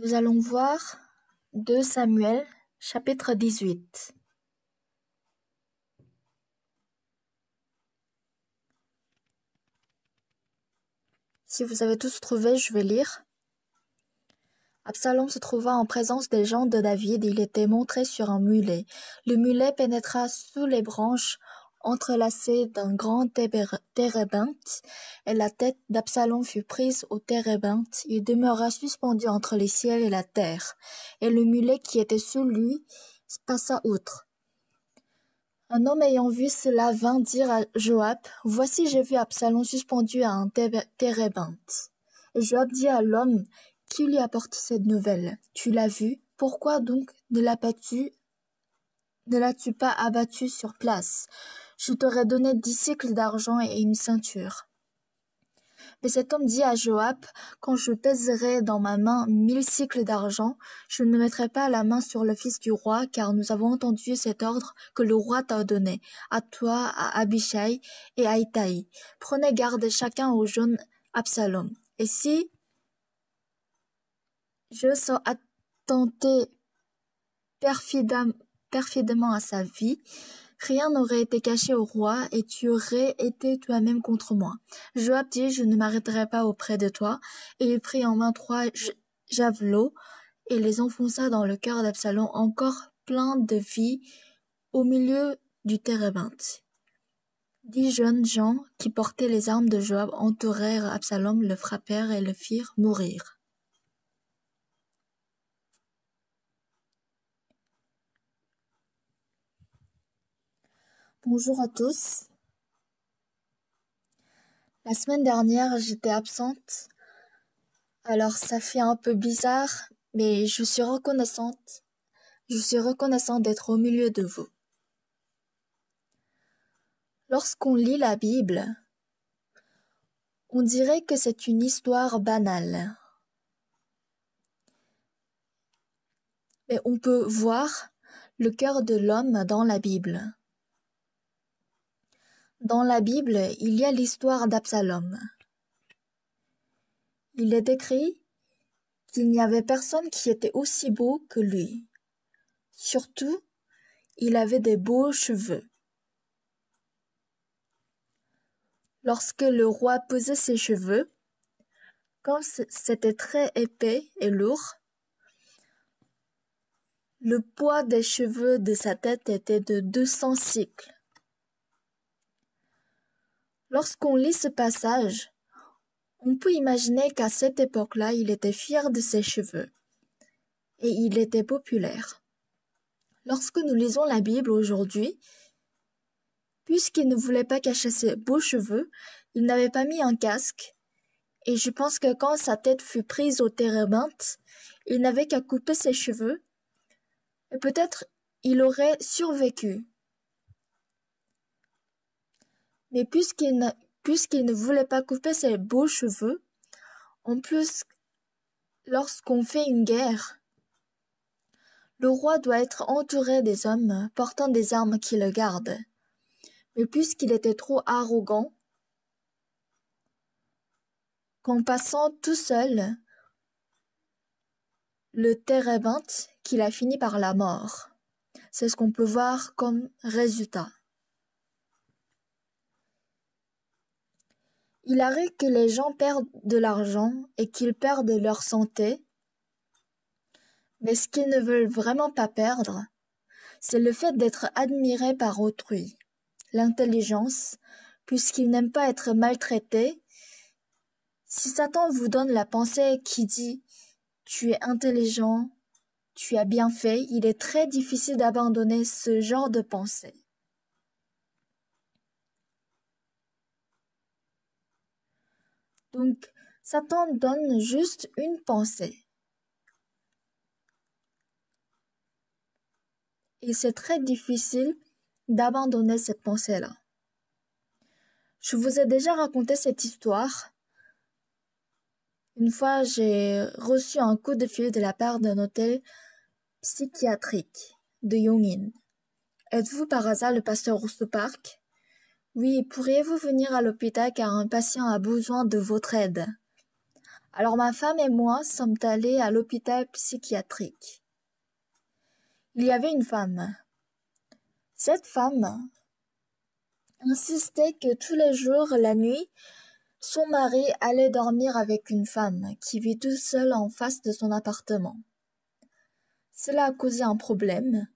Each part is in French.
Nous allons voir 2 Samuel, chapitre 18. Si vous avez tous trouvé, je vais lire. Absalom se trouva en présence des gens de David. Il était montré sur un mulet. Le mulet pénétra sous les branches entrelacées d'un grand térébinthe, et la tête d'Absalom fut prise au térébinthe. Il demeura suspendu entre les ciels et la terre, et le mulet qui était sous lui passa outre. Un homme ayant vu cela vint dire à Joab, « Voici, j'ai vu Absalom suspendu à un térébinthe. » Et Joab dit à l'homme qui lui apporte cette nouvelle, « Tu l'as vu, pourquoi donc ne l'as-tu pas abattu sur place? Je t'aurais donné 10 cycles d'argent et une ceinture. » Mais cet homme dit à Joab, « Quand je pèserai dans ma main 1000 cycles d'argent, je ne mettrai pas la main sur le fils du roi, car nous avons entendu cet ordre que le roi t'a donné, à toi, à Abishai et à Itaï. Prenez garde chacun au jeune Absalom. Et si je sens attenter perfidement à sa vie, rien n'aurait été caché au roi, et tu aurais été toi-même contre moi. » Joab dit, « Je ne m'arrêterai pas auprès de toi. » Et il prit en main 3 javelots et les enfonça dans le cœur d'Absalom, encore plein de vie, au milieu du térébinthe. 10 jeunes gens qui portaient les armes de Joab entourèrent Absalom, le frappèrent et le firent mourir. Bonjour à tous. La semaine dernière, j'étais absente. Alors ça fait un peu bizarre, mais je suis reconnaissante. Je suis reconnaissante d'être au milieu de vous. Lorsqu'on lit la Bible, on dirait que c'est une histoire banale. Mais on peut voir le cœur de l'homme dans la Bible. Dans la Bible, il y a l'histoire d'Absalom. Il est écrit qu'il n'y avait personne qui était aussi beau que lui. Surtout, il avait des beaux cheveux. Lorsque le roi posait ses cheveux, comme c'était très épais et lourd, le poids des cheveux de sa tête était de 200 cycles. Lorsqu'on lit ce passage, on peut imaginer qu'à cette époque-là, il était fier de ses cheveux et il était populaire. Lorsque nous lisons la Bible aujourd'hui, puisqu'il ne voulait pas cacher ses beaux cheveux, il n'avait pas mis un casque, et je pense que quand sa tête fut prise au térébinthe, il n'avait qu'à couper ses cheveux, et peut-être il aurait survécu. Mais puisqu'il ne voulait pas couper ses beaux cheveux, en plus, lorsqu'on fait une guerre, le roi doit être entouré des hommes portant des armes qui le gardent. Mais puisqu'il était trop arrogant, qu'en passant tout seul le térébinthe, qu'il a fini par la mort. C'est ce qu'on peut voir comme résultat. Il arrive que les gens perdent de l'argent et qu'ils perdent leur santé, mais ce qu'ils ne veulent vraiment pas perdre, c'est le fait d'être admiré par autrui, l'intelligence, puisqu'ils n'aiment pas être maltraités. Si Satan vous donne la pensée qui dit « tu es intelligent, tu as bien fait », il est très difficile d'abandonner ce genre de pensée. Donc, Satan donne juste une pensée. Et c'est très difficile d'abandonner cette pensée-là. Je vous ai déjà raconté cette histoire. Une fois, j'ai reçu un coup de fil de la part d'un hôtel psychiatrique de Yongin. Êtes-vous par hasard le pasteur Rousseau Park? Oui, pourriez-vous venir à l'hôpital car un patient a besoin de votre aide? Alors ma femme et moi sommes allés à l'hôpital psychiatrique. Il y avait une femme. Cette femme insistait que tous les jours, la nuit, son mari allait dormir avec une femme qui vit toute seule en face de son appartement. Cela a causé un problème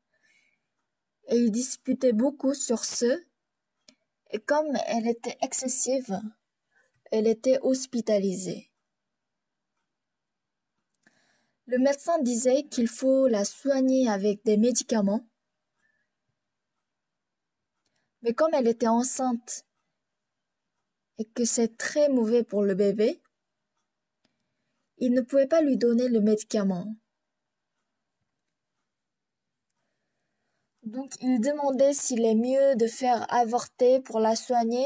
et ils disputaient beaucoup sur ce, et comme elle était excessive, elle était hospitalisée. Le médecin disait qu'il faut la soigner avec des médicaments, mais comme elle était enceinte et que c'est très mauvais pour le bébé, il ne pouvait pas lui donner le médicament. Donc il demandait s'il est mieux de faire avorter pour la soigner.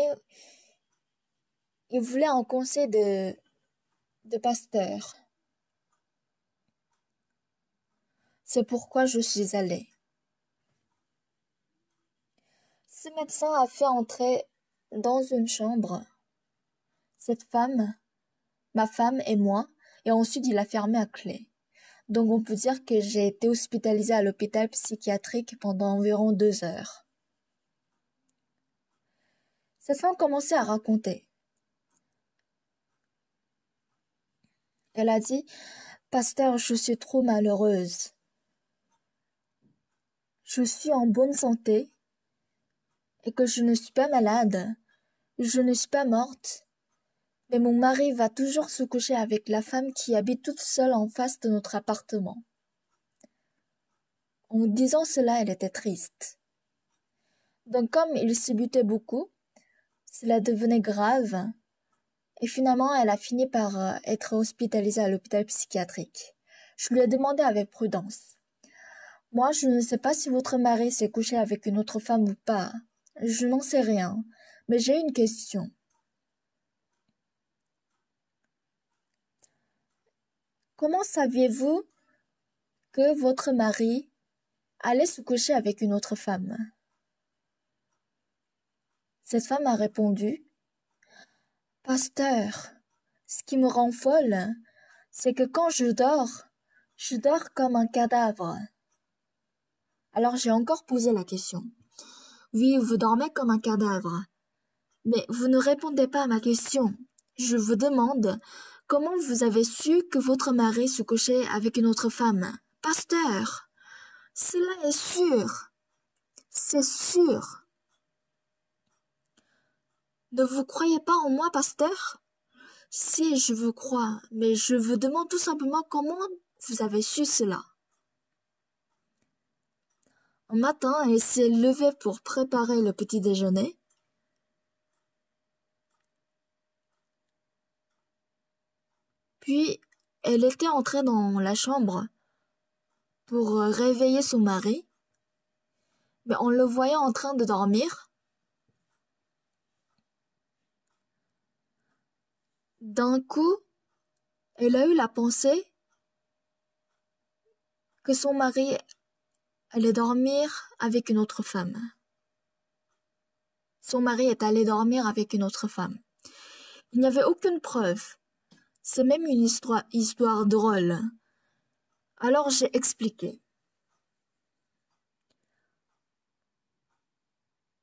Il voulait un conseil de pasteur. C'est pourquoi je suis allée. Ce médecin a fait entrer dans une chambre cette femme, ma femme et moi, et ensuite il a fermé à clé. Donc on peut dire que j'ai été hospitalisée à l'hôpital psychiatrique pendant environ 2 heures. Cette femme commençait à raconter. Elle a dit, Pasteur, je suis trop malheureuse. Je suis en bonne santé et que je ne suis pas malade. Je ne suis pas morte. Mais mon mari va toujours se coucher avec la femme qui habite toute seule en face de notre appartement. En disant cela, elle était triste. Donc comme il se butait beaucoup, cela devenait grave et finalement elle a fini par être hospitalisée à l'hôpital psychiatrique. Je lui ai demandé avec prudence. Moi, je ne sais pas si votre mari s'est couché avec une autre femme ou pas. Je n'en sais rien, mais j'ai une question. Comment saviez-vous que votre mari allait se coucher avec une autre femme? Cette femme a répondu, Pasteur, ce qui me rend folle, c'est que quand je dors comme un cadavre. Alors j'ai encore posé la question. Oui, vous dormez comme un cadavre. Mais vous ne répondez pas à ma question. Je vous demande, comment vous avez su que votre mari se couchait avec une autre femme? Pasteur, cela est sûr. C'est sûr. Ne vous croyez pas en moi, pasteur? Si, je vous crois, mais je vous demande tout simplement comment vous avez su cela. Un matin, elle s'est levée pour préparer le petit déjeuner. Puis, elle était entrée dans la chambre pour réveiller son mari. Mais en le voyant en train de dormir, d'un coup, elle a eu la pensée que son mari allait dormir avec une autre femme. Son mari est allé dormir avec une autre femme. Il n'y avait aucune preuve. C'est même une histoire drôle. Alors j'ai expliqué.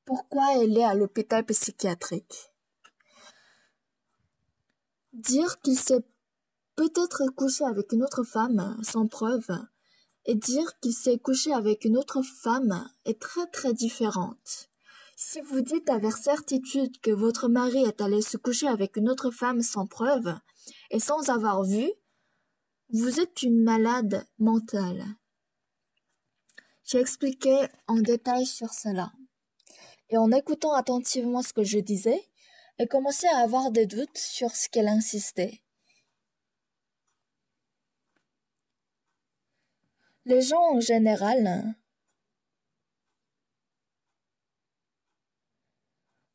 Pourquoi elle est à l'hôpital psychiatrique? Dire qu'il s'est peut-être couché avec une autre femme sans preuve et dire qu'il s'est couché avec une autre femme est très très différente. Si vous dites avec certitude que votre mari est allé se coucher avec une autre femme sans preuve et sans avoir vu, vous êtes une malade mentale. J'ai expliqué en détail sur cela. Et en écoutant attentivement ce que je disais, elle commençait à avoir des doutes sur ce qu'elle insistait. Les gens en général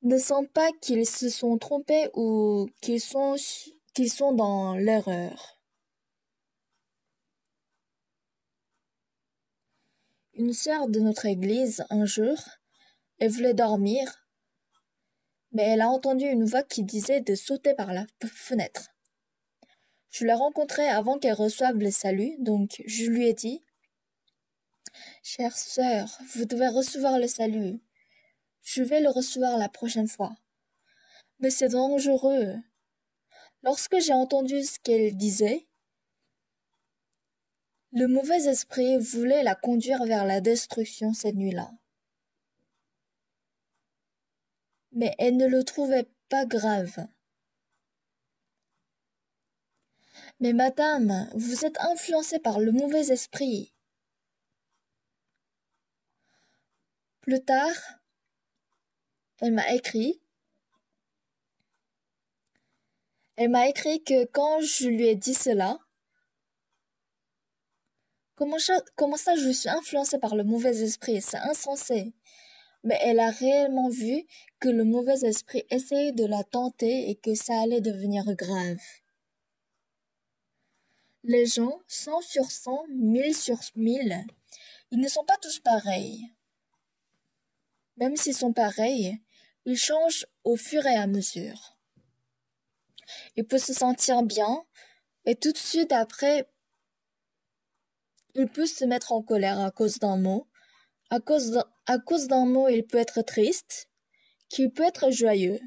ne sentent pas qu'ils se sont trompés ou qu'ils sont dans l'erreur. Une sœur de notre église, un jour, elle voulait dormir, mais elle a entendu une voix qui disait de sauter par la fenêtre. Je l'ai rencontrée avant qu'elle reçoive le salut, donc je lui ai dit, chère sœur, vous devez recevoir le salut. Je vais le recevoir la prochaine fois. Mais c'est dangereux. Lorsque j'ai entendu ce qu'elle disait, le mauvais esprit voulait la conduire vers la destruction cette nuit-là. Mais elle ne le trouvait pas grave. Mais madame, vous êtes influencée par le mauvais esprit. Plus tard, elle m'a écrit. Elle m'a écrit que quand je lui ai dit cela, comment ça je suis influencée par le mauvais esprit, c'est insensé. Mais elle a réellement vu que le mauvais esprit essayait de la tenter et que ça allait devenir grave. Les gens, 100 sur 100, 1000 sur 1000, ils ne sont pas tous pareils. Même s'ils sont pareils, ils changent au fur et à mesure. Il peut se sentir bien et tout de suite après, il peut se mettre en colère à cause d'un mot. À cause d'un mot, il peut être triste, qu'il peut être joyeux.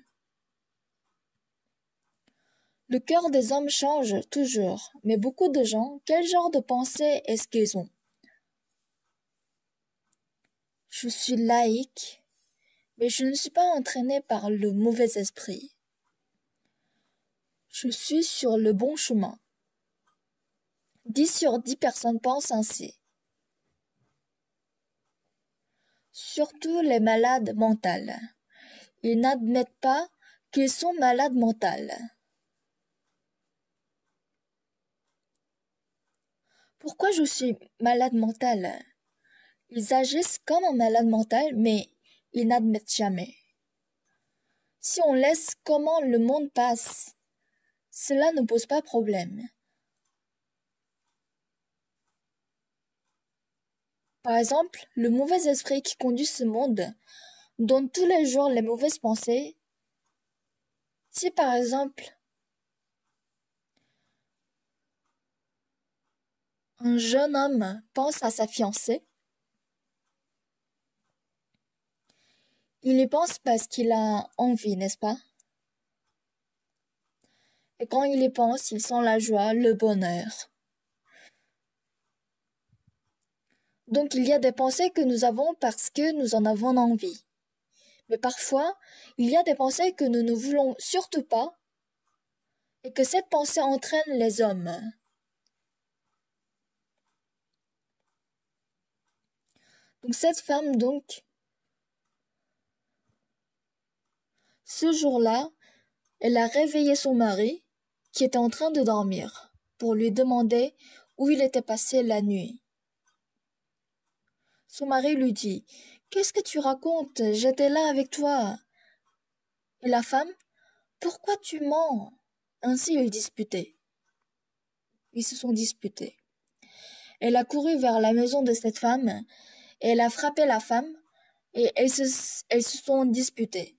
Le cœur des hommes change toujours, mais beaucoup de gens, quel genre de pensée est-ce qu'ils ont? Je suis laïque, mais je ne suis pas entraînée par le mauvais esprit. Je suis sur le bon chemin. 10 sur 10 personnes pensent ainsi. Surtout les malades mentales. Ils n'admettent pas qu'ils sont malades mentales. Pourquoi je suis malade mentale? Ils agissent comme un malade mental, mais ils n'admettent jamais. Si on laisse comment le monde passe, cela ne pose pas problème. Par exemple, le mauvais esprit qui conduit ce monde donne tous les jours les mauvaises pensées. Si par exemple, un jeune homme pense à sa fiancée, il y pense parce qu'il a envie, n'est-ce pas? Et quand il y pense, il sent la joie, le bonheur. Donc il y a des pensées que nous avons parce que nous en avons envie. Mais parfois, il y a des pensées que nous ne voulons surtout pas et que cette pensée entraîne les hommes. Donc cette femme, ce jour-là, elle a réveillé son mari qui était en train de dormir pour lui demander où il était passé la nuit. Son mari lui dit: Qu'est-ce que tu racontes? J'étais là avec toi. Et la femme: Pourquoi tu mens? Ainsi ils disputaient. Ils se sont disputés. Elle a couru vers la maison de cette femme et elle a frappé la femme et elles se sont disputées.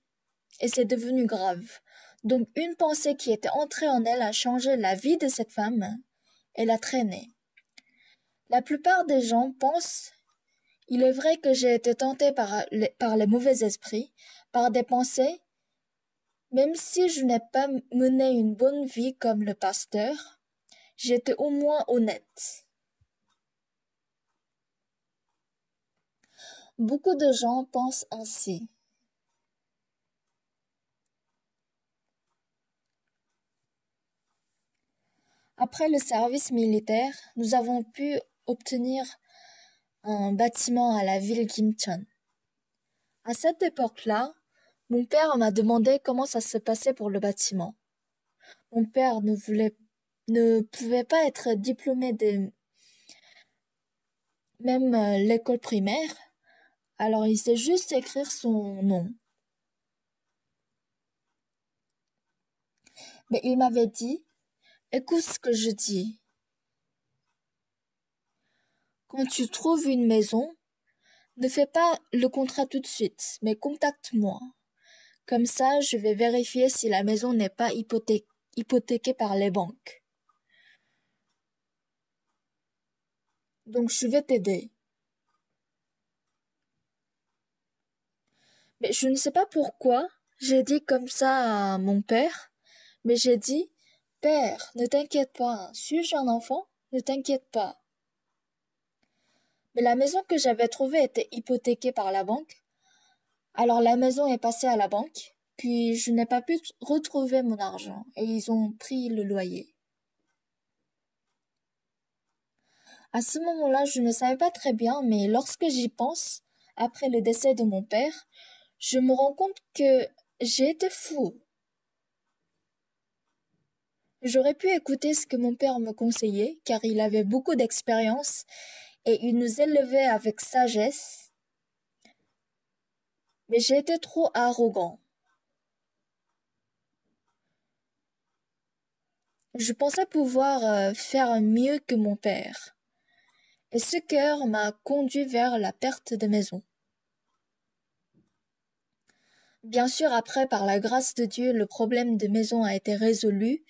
Et c'est devenu grave. Donc une pensée qui était entrée en elle a changé la vie de cette femme et l'a traînée. La plupart des gens pensent: il est vrai que j'ai été tentée par les mauvais esprits, par des pensées, même si je n'ai pas mené une bonne vie comme le pasteur, j'étais au moins honnête. Beaucoup de gens pensent ainsi. Après le service militaire, nous avons pu obtenir un bâtiment à la ville Kimcheon. À cette époque-là, mon père m'a demandé comment ça se passait pour le bâtiment. Mon père ne pouvait pas être diplômé de même l'école primaire, alors il sait juste écrire son nom. Mais il m'avait dit: Écoute ce que je dis. Quand tu trouves une maison, ne fais pas le contrat tout de suite, mais contacte-moi. Comme ça, je vais vérifier si la maison n'est pas hypothéquée par les banques. Donc je vais t'aider. Mais je ne sais pas pourquoi j'ai dit comme ça à mon père, mais j'ai dit, Père, ne t'inquiète pas, suis-je un enfant? Ne t'inquiète pas. Mais la maison que j'avais trouvée était hypothéquée par la banque. Alors la maison est passée à la banque, puis je n'ai pas pu retrouver mon argent et ils ont pris le loyer. À ce moment-là, je ne savais pas très bien, mais lorsque j'y pense, après le décès de mon père, je me rends compte que j'ai été fou. J'aurais pu écouter ce que mon père me conseillait, car il avait beaucoup d'expérience et il nous élevait avec sagesse, mais j'ai été trop arrogant. Je pensais pouvoir faire mieux que mon père, et ce cœur m'a conduit vers la perte de maison. Bien sûr, après, par la grâce de Dieu, le problème de maison a été résolu,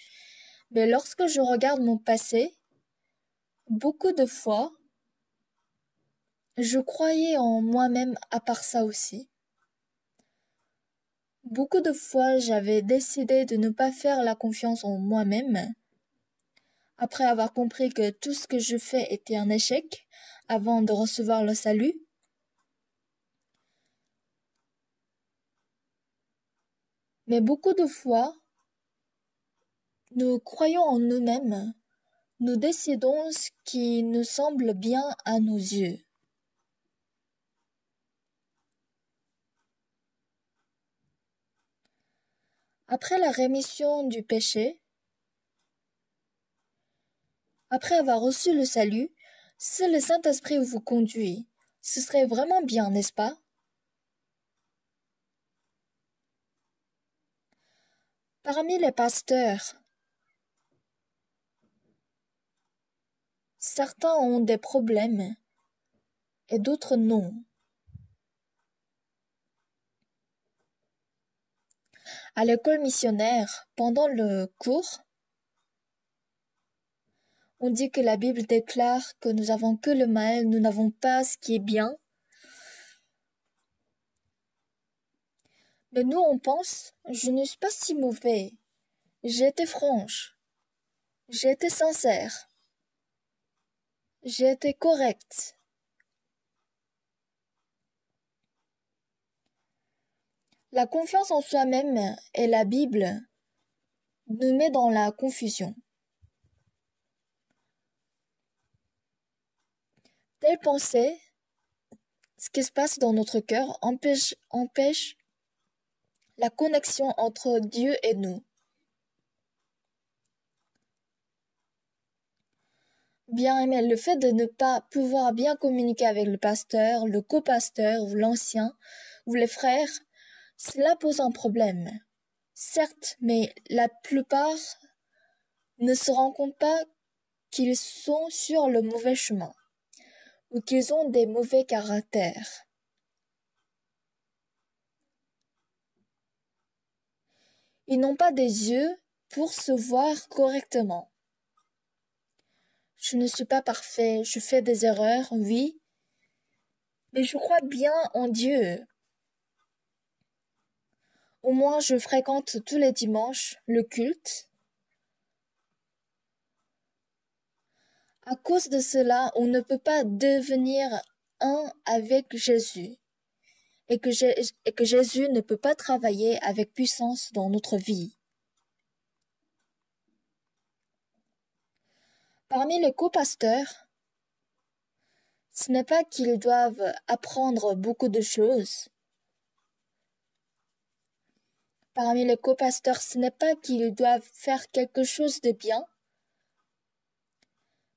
mais lorsque je regarde mon passé, beaucoup de fois, je croyais en moi-même à part ça aussi. Beaucoup de fois, j'avais décidé de ne pas faire la confiance en moi-même, après avoir compris que tout ce que je fais était un échec, avant de recevoir le salut. Mais beaucoup de fois, nous croyons en nous-mêmes, nous décidons ce qui nous semble bien à nos yeux. Après la rémission du péché, après avoir reçu le salut, si le Saint-Esprit vous conduit, ce serait vraiment bien, n'est-ce pas? Parmi les pasteurs, certains ont des problèmes et d'autres non. À l'école missionnaire, pendant le cours, on dit que la Bible déclare que nous avons que le mal, nous n'avons pas ce qui est bien. Mais nous, on pense, je ne suis pas si mauvais. J'ai été franche. J'ai été sincère. J'ai été correcte. La confiance en soi-même et la Bible nous met dans la confusion. Telle pensée, ce qui se passe dans notre cœur, empêche la connexion entre Dieu et nous. Bien aimé, le fait de ne pas pouvoir bien communiquer avec le pasteur, le copasteur ou l'ancien ou les frères, cela pose un problème. Certes, mais la plupart ne se rendent compte pas qu'ils sont sur le mauvais chemin ou qu'ils ont des mauvais caractères. Ils n'ont pas des yeux pour se voir correctement. Je ne suis pas parfait, je fais des erreurs, oui, mais je crois bien en Dieu. Au moins je fréquente tous les dimanches le culte. À cause de cela, on ne peut pas devenir un avec Jésus et que Jésus ne peut pas travailler avec puissance dans notre vie. Parmi les copasteurs, ce n'est pas qu'ils doivent apprendre beaucoup de choses. Parmi les copasteurs, ce n'est pas qu'ils doivent faire quelque chose de bien,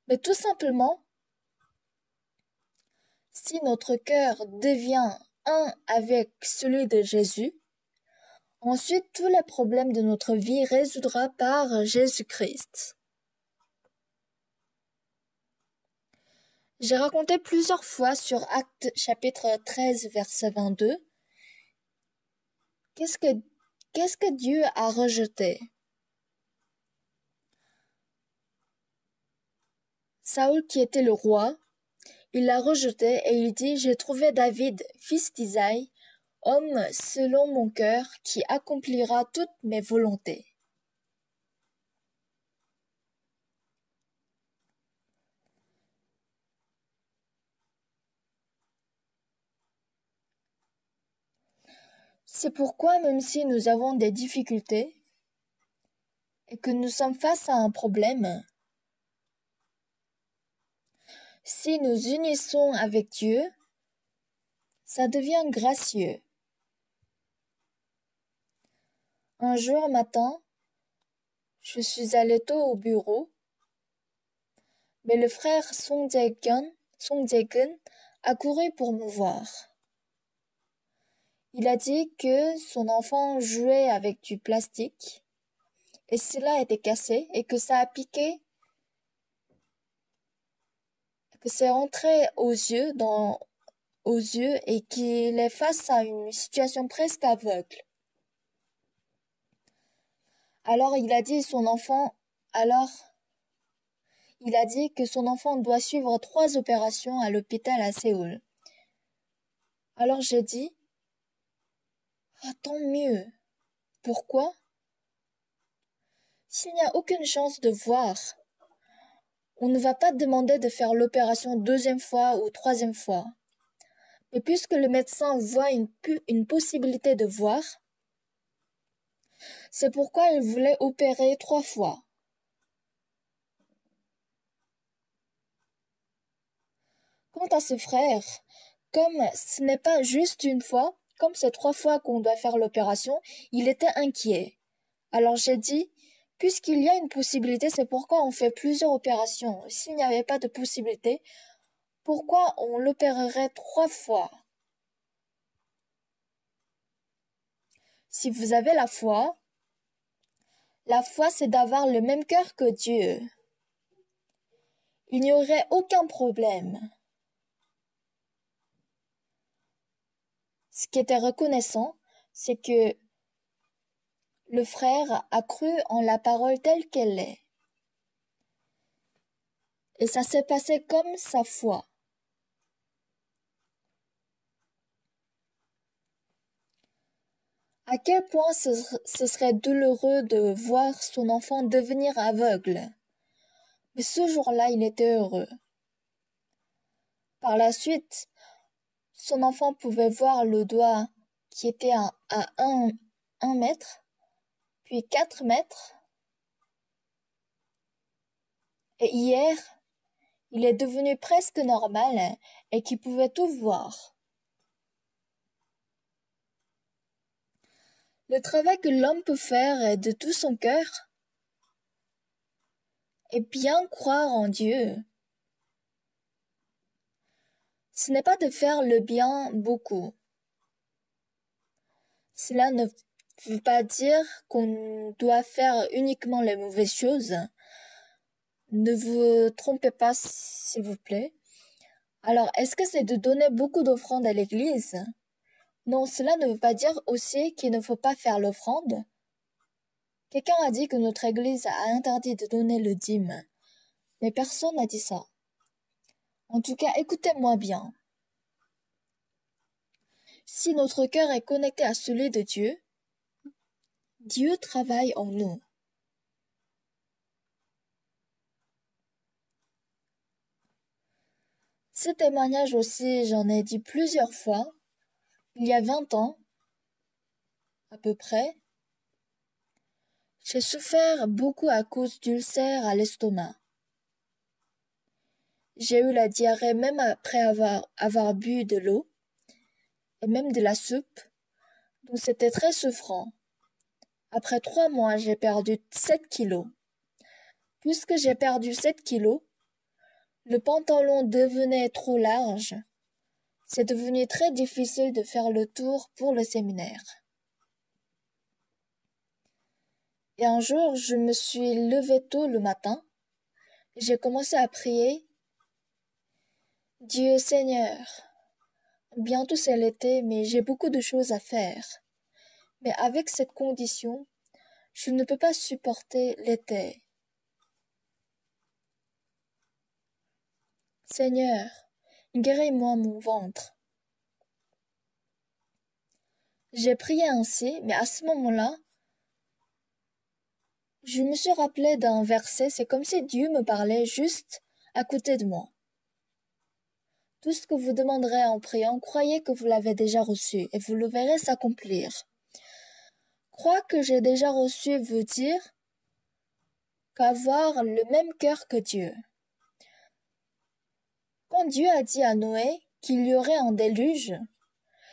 mais tout simplement, si notre cœur devient un avec celui de Jésus, ensuite tous les problèmes de notre vie résoudra par Jésus-Christ. J'ai raconté plusieurs fois sur Actes chapitre 13 verset 22. Qu'est-ce que Dieu a rejeté? Saül qui était le roi, Il la rejetait et il dit: J'ai trouvé David, fils d'Isaïe, homme selon mon cœur, qui accomplira toutes mes volontés. C'est pourquoi, même si nous avons des difficultés et que nous sommes face à un problème, si nous unissons avec Dieu, ça devient gracieux. Un jour matin, je suis allé tôt au bureau, mais le frère Song Jae-gun a couru pour me voir. Il a dit que son enfant jouait avec du plastique et cela était cassé et que ça a piqué, que c'est rentré aux yeux et qu'il est face à une situation presque aveugle. Alors il a dit que son enfant doit suivre 3 opérations à l'hôpital à Séoul. Alors j'ai dit: ah, tant mieux. Pourquoi? S'il n'y a aucune chance de voir, on ne va pas demander de faire l'opération 2e fois ou 3e fois. Mais puisque le médecin voit une possibilité de voir, c'est pourquoi il voulait opérer 3 fois. Quant à ce frère, comme ce n'est pas juste une fois, comme c'est 3 fois qu'on doit faire l'opération, il était inquiet. Alors j'ai dit: puisqu'il y a une possibilité, c'est pourquoi on fait plusieurs opérations. S'il n'y avait pas de possibilité, pourquoi on l'opérerait 3 fois? Si vous avez la foi c'est d'avoir le même cœur que Dieu. Il n'y aurait aucun problème. Ce qui était reconnaissant, c'est que le frère a cru en la parole telle qu'elle est. Et ça s'est passé comme sa foi. À quel point ce serait douloureux de voir son enfant devenir aveugle. Mais ce jour-là, il était heureux. Par la suite, son enfant pouvait voir le doigt qui était à 1 mètre, puis 4 mètres. Et hier, il est devenu presque normal et qui pouvait tout voir. Le travail que l'homme peut faire de tout son cœur est bien croire en Dieu. Ce n'est pas de faire le bien beaucoup. Cela ne veut pas dire qu'on doit faire uniquement les mauvaises choses. Ne vous trompez pas, s'il vous plaît. Alors, est-ce que c'est de donner beaucoup d'offrandes à l'église? Non, cela ne veut pas dire aussi qu'il ne faut pas faire l'offrande. Quelqu'un a dit que notre église a interdit de donner le dîme, mais personne n'a dit ça. En tout cas, écoutez-moi bien. Si notre cœur est connecté à celui de Dieu, Dieu travaille en nous. Ce témoignage aussi, j'en ai dit plusieurs fois. Il y a 20 ans, à peu près, j'ai souffert beaucoup à cause d'ulcères à l'estomac. J'ai eu la diarrhée même après avoir bu de l'eau et même de la soupe, donc c'était très souffrant. Après 3 mois, j'ai perdu 7 kilos. Puisque j'ai perdu 7 kilos, le pantalon devenait trop large. C'est devenu très difficile de faire le tour pour le séminaire. Et un jour, je me suis levée tôt le matin et j'ai commencé à prier. Dieu Seigneur, bientôt c'est l'été, mais j'ai beaucoup de choses à faire. Mais avec cette condition, je ne peux pas supporter l'été. Seigneur, Guéris-moi mon ventre. J'ai prié ainsi, mais à ce moment-là, je me suis rappelé d'un verset, c'est comme si Dieu me parlait juste à côté de moi. Tout ce que vous demanderez en priant, croyez que vous l'avez déjà reçu et vous le verrez s'accomplir. Croire que j'ai déjà reçu veut dire qu'avoir le même cœur que Dieu. Quand Dieu a dit à Noé qu'il y aurait un déluge,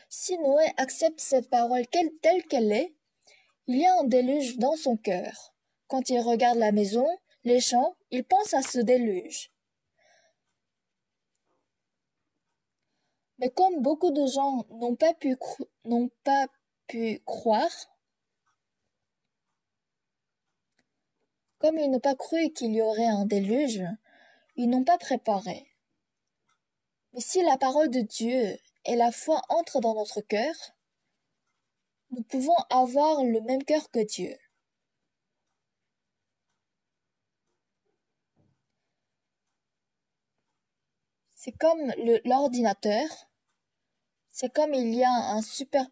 si Noé accepte cette parole telle qu'elle est, il y a un déluge dans son cœur. Quand il regarde la maison, les champs, il pense à ce déluge. Mais comme beaucoup de gens n'ont pas pu croire, comme ils n'ont pas cru qu'il y aurait un déluge, ils n'ont pas préparé. Mais si la parole de Dieu et la foi entrent dans notre cœur, nous pouvons avoir le même cœur que Dieu. C'est comme l'ordinateur. C'est comme il y a un super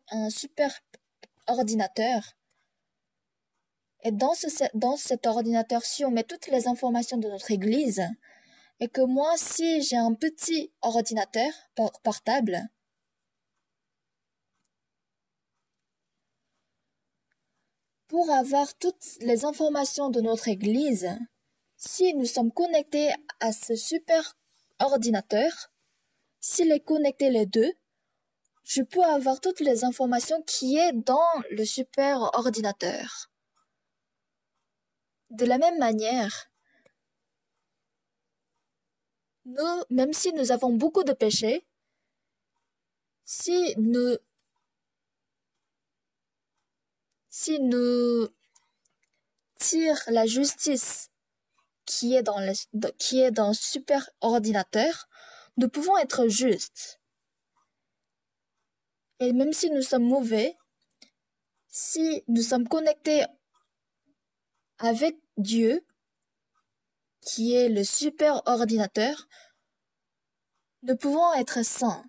ordinateur. Et dans cet ordinateur, si on met toutes les informations de notre église, et que moi, si j'ai un petit ordinateur portable, pour avoir toutes les informations de notre église, si nous sommes connectés à ce super ordinateur, s'il est connecté les deux, je peux avoir toutes les informations qui est dans le super ordinateur. De la même manière, nous, même si nous avons beaucoup de péchés, si nous tire la justice qui est dans le super ordinateur, nous pouvons être justes. Et même si nous sommes mauvais, si nous sommes connectés avec Dieu, qui est le super ordinateur, nous pouvons être saints.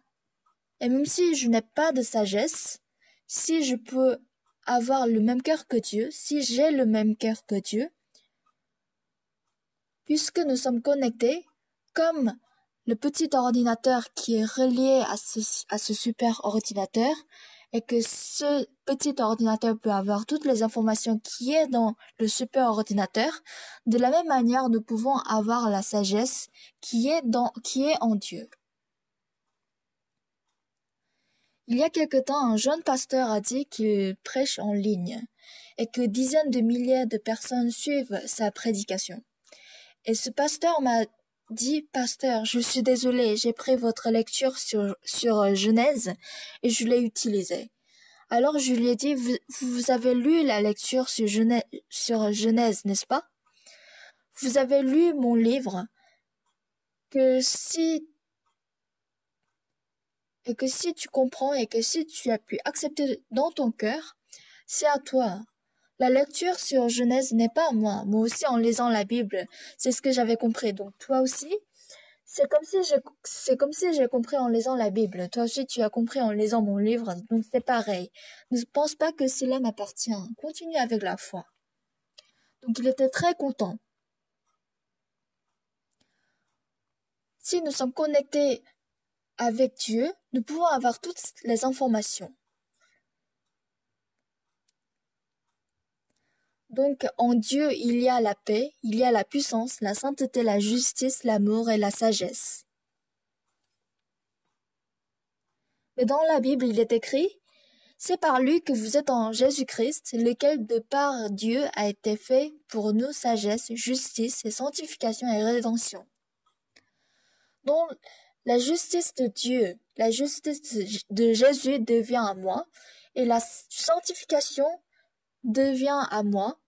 Et même si je n'ai pas de sagesse, si je peux avoir le même cœur que Dieu, si j'ai le même cœur que Dieu, puisque nous sommes connectés, comme le petit ordinateur qui est relié à ce super ordinateur, et que ce petit ordinateur peut avoir toutes les informations qui est dans le super ordinateur, de la même manière, nous pouvons avoir la sagesse qui est en Dieu. Il y a quelque temps, un jeune pasteur a dit qu'il prêche en ligne et que dizaines de milliers de personnes suivent sa prédication. Et ce pasteur m'a dit, pasteur, je suis désolé, j'ai pris votre lecture sur Genèse et je l'ai utilisée. Alors je lui ai dit, vous avez lu la lecture sur Genèse, n'est-ce pas? Vous avez lu mon livre que si tu comprends et que si tu as pu accepter dans ton cœur, c'est à toi. La lecture sur Genèse n'est pas à moi. Moi aussi, en lisant la Bible, c'est ce que j'avais compris. Donc toi aussi, c'est comme si j'ai compris en lisant la Bible. Toi aussi, tu as compris en lisant mon livre. Donc c'est pareil. Ne pense pas que cela m'appartient. Continue avec la foi. Donc il était très content. Si nous sommes connectés avec Dieu, nous pouvons avoir toutes les informations. Donc en Dieu, il y a la paix, il y a la puissance, la sainteté, la justice, l'amour et la sagesse. Mais dans la Bible, il est écrit, c'est par lui que vous êtes en Jésus-Christ, lequel de par Dieu a été fait pour nous sagesse, justice et sanctification et rédemption. Donc la justice de Dieu, la justice de Jésus devient à moi, et la sanctification devient à moi,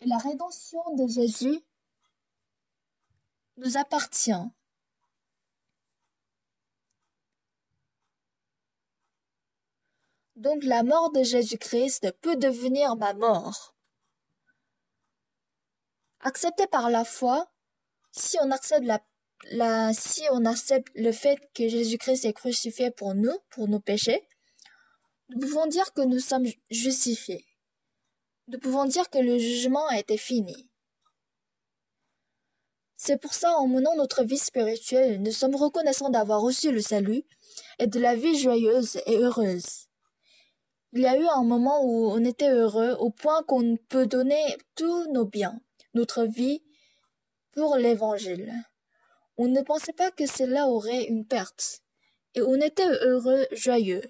et la rédemption de Jésus nous appartient. Donc la mort de Jésus-Christ peut devenir ma mort. Accepté par la foi, si on accepte si on accepte le fait que Jésus-Christ est crucifié pour nous, pour nos péchés, nous pouvons dire que nous sommes justifiés. Nous pouvons dire que le jugement a été fini. C'est pour ça, en menant notre vie spirituelle, nous sommes reconnaissants d'avoir reçu le salut et de la vie joyeuse et heureuse. Il y a eu un moment où on était heureux au point qu'on peut donner tous nos biens, notre vie, pour l'Évangile. On ne pensait pas que cela aurait une perte, et on était heureux, joyeux.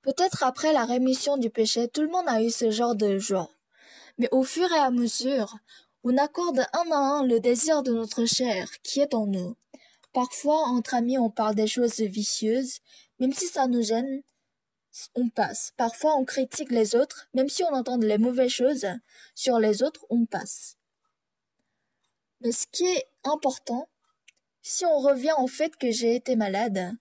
Peut-être après la rémission du péché, tout le monde a eu ce genre de joie. Mais au fur et à mesure, on accorde un à un le désir de notre chair qui est en nous. Parfois, entre amis, on parle des choses vicieuses, même si ça nous gêne, on passe. Parfois, on critique les autres, même si on entend les mauvaises choses sur les autres, on passe. Mais ce qui est important, si on revient au fait que j'ai été malade,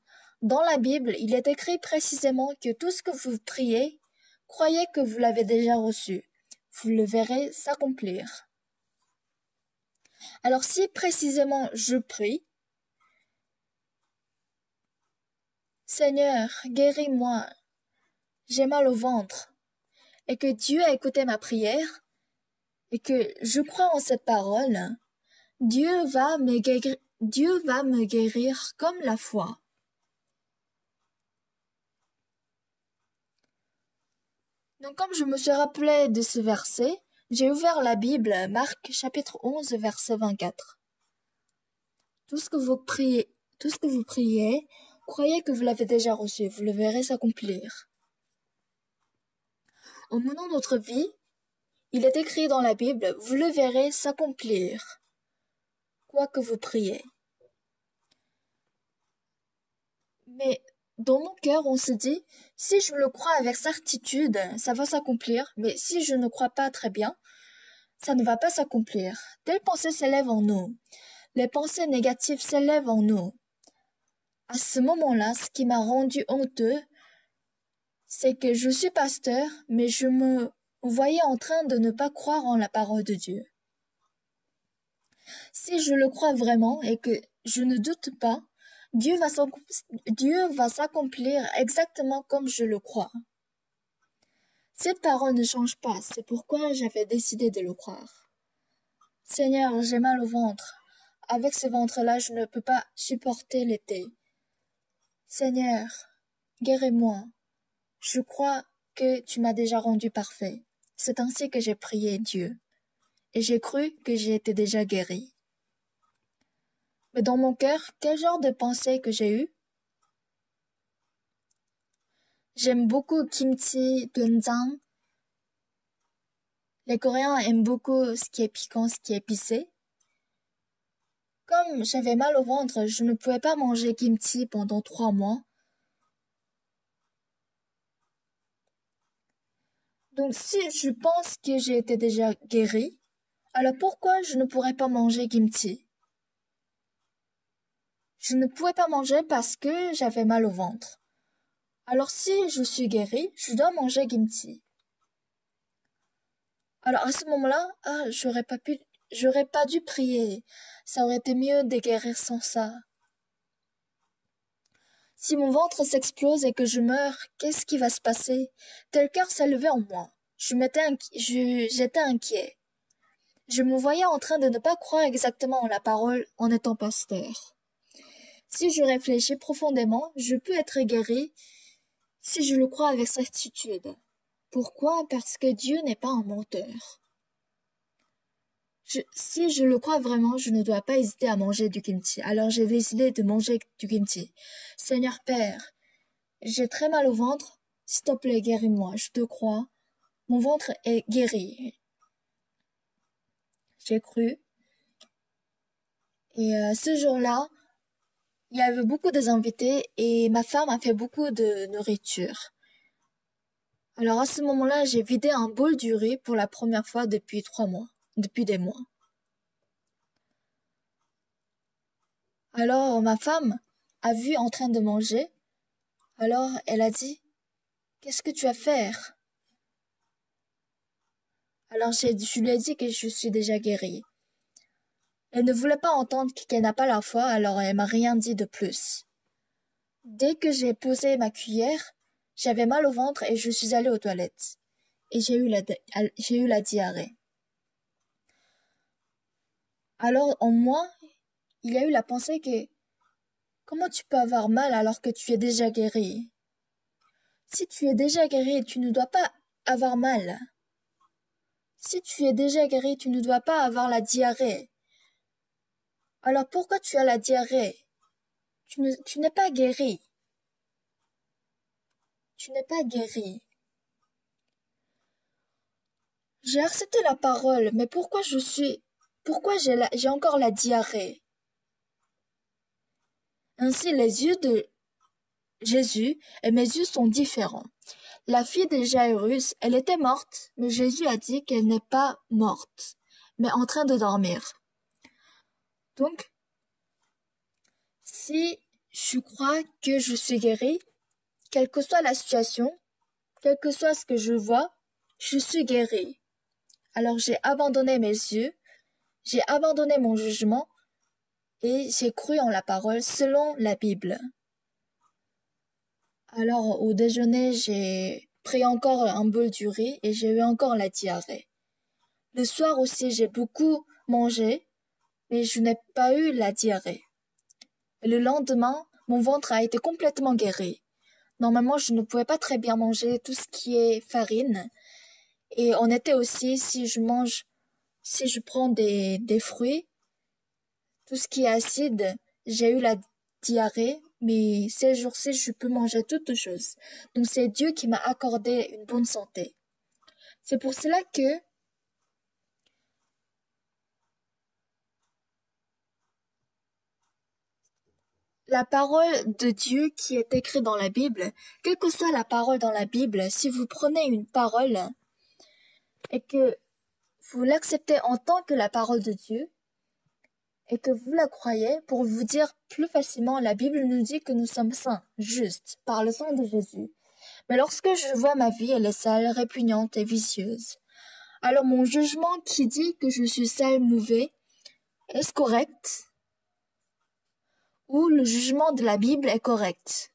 dans la Bible, il est écrit précisément que tout ce que vous priez, croyez que vous l'avez déjà reçu. Vous le verrez s'accomplir. Alors si précisément je prie, Seigneur, guéris-moi, j'ai mal au ventre, et que Dieu a écouté ma prière, et que je crois en cette parole, Dieu va me guérir comme la foi. Donc comme je me suis rappelé de ce verset, j'ai ouvert la Bible, Marc chapitre 11, verset 24. Tout ce que vous priez, croyez que vous l'avez déjà reçu, vous le verrez s'accomplir. En menant notre vie, il est écrit dans la Bible, vous le verrez s'accomplir, quoi que vous priez. Mais dans mon cœur, on se dit, si je le crois avec certitude, ça va s'accomplir, mais si je ne crois pas très bien, ça ne va pas s'accomplir. Telles pensées s'élèvent en nous. Les pensées négatives s'élèvent en nous. À ce moment-là, ce qui m'a rendu honteux, c'est que je suis pasteur, mais je me voyais en train de ne pas croire en la parole de Dieu. Si je le crois vraiment et que je ne doute pas, Dieu va s'accomplir exactement comme je le crois. Cette parole ne change pas, c'est pourquoi j'avais décidé de le croire. Seigneur, j'ai mal au ventre. Avec ce ventre-là, je ne peux pas supporter l'été. Seigneur, guéris-moi. Je crois que tu m'as déjà rendu parfait. C'est ainsi que j'ai prié Dieu. Et j'ai cru que j'ai été déjà guéri. Mais dans mon cœur, quel genre de pensée que j'ai eu? J'aime beaucoup kimchi, doenjang. Les Coréens aiment beaucoup ce qui est piquant, ce qui est épicé. Comme j'avais mal au ventre, je ne pouvais pas manger kimchi pendant 3 mois. Donc si je pense que j'ai été déjà guéri, alors pourquoi je ne pourrais pas manger kimchi? Je ne pouvais pas manger parce que j'avais mal au ventre. Alors si je suis guéri, je dois manger kimchi. Alors à ce moment-là, j'aurais pas dû prier. Ça aurait été mieux de guérir sans ça. Si mon ventre s'explose et que je meurs, qu'est-ce qui va se passer? Tel cœur s'est levé en moi. J'étais inquiet. Je me voyais en train de ne pas croire exactement en la parole en étant pasteur. Si je réfléchis profondément, je peux être guéri si je le crois avec certitude. Pourquoi? Parce que Dieu n'est pas un menteur. Si je le crois vraiment, je ne dois pas hésiter à manger du kimchi. Alors j'ai décidé de manger du kimchi. Seigneur Père, j'ai très mal au ventre. S'il te plaît, guéris-moi, je te crois. Mon ventre est guéri. J'ai cru. Et ce jour-là, il y avait beaucoup d'invités et ma femme a fait beaucoup de nourriture. Alors à ce moment-là, j'ai vidé un bol du riz pour la première fois depuis 3 mois, depuis des mois. Alors ma femme a vu en train de manger. Alors elle a dit, qu'est-ce que tu vas faire? Alors je lui ai dit que je suis déjà guérie. Elle ne voulait pas entendre qu'elle n'a pas la foi, alors elle m'a rien dit de plus. Dès que j'ai posé ma cuillère, j'avais mal au ventre et je suis allée aux toilettes. Et j'ai eu la diarrhée. Alors en moi, il y a eu la pensée que comment tu peux avoir mal alors que tu es déjà guéri? Si tu es déjà guéri, tu ne dois pas avoir mal. Si tu es déjà guéri, tu ne dois pas avoir la diarrhée. Alors pourquoi tu as la diarrhée? Tu n'es pas guéri. Tu n'es pas guéri. J'ai accepté la parole, mais pourquoi j'ai encore la diarrhée? Ainsi, les yeux de Jésus et mes yeux sont différents. La fille de Jairus, elle était morte, mais Jésus a dit qu'elle n'est pas morte, mais en train de dormir. Donc, si je crois que je suis guérie, quelle que soit la situation, quel que soit ce que je vois, je suis guérie. Alors j'ai abandonné mes yeux, j'ai abandonné mon jugement et j'ai cru en la parole selon la Bible. Alors au déjeuner, j'ai pris encore un bol du riz et j'ai eu encore la diarrhée. Le soir aussi, j'ai beaucoup mangé, mais je n'ai pas eu la diarrhée. Et le lendemain, mon ventre a été complètement guéri. Normalement, je ne pouvais pas très bien manger tout ce qui est farine. Et en été aussi, si je prends des fruits, tout ce qui est acide, j'ai eu la diarrhée, mais ces jours-ci, je peux manger toutes choses. Donc c'est Dieu qui m'a accordé une bonne santé. C'est pour cela que la parole de Dieu qui est écrite dans la Bible, quelle que soit la parole dans la Bible, si vous prenez une parole et que vous l'acceptez en tant que la parole de Dieu et que vous la croyez, pour vous dire plus facilement, la Bible nous dit que nous sommes saints, justes, par le sang de Jésus. Mais lorsque je vois ma vie, elle est sale, répugnante et vicieuse. Alors mon jugement qui dit que je suis sale, mauvais, est-ce correct? Ou le jugement de la Bible est correct?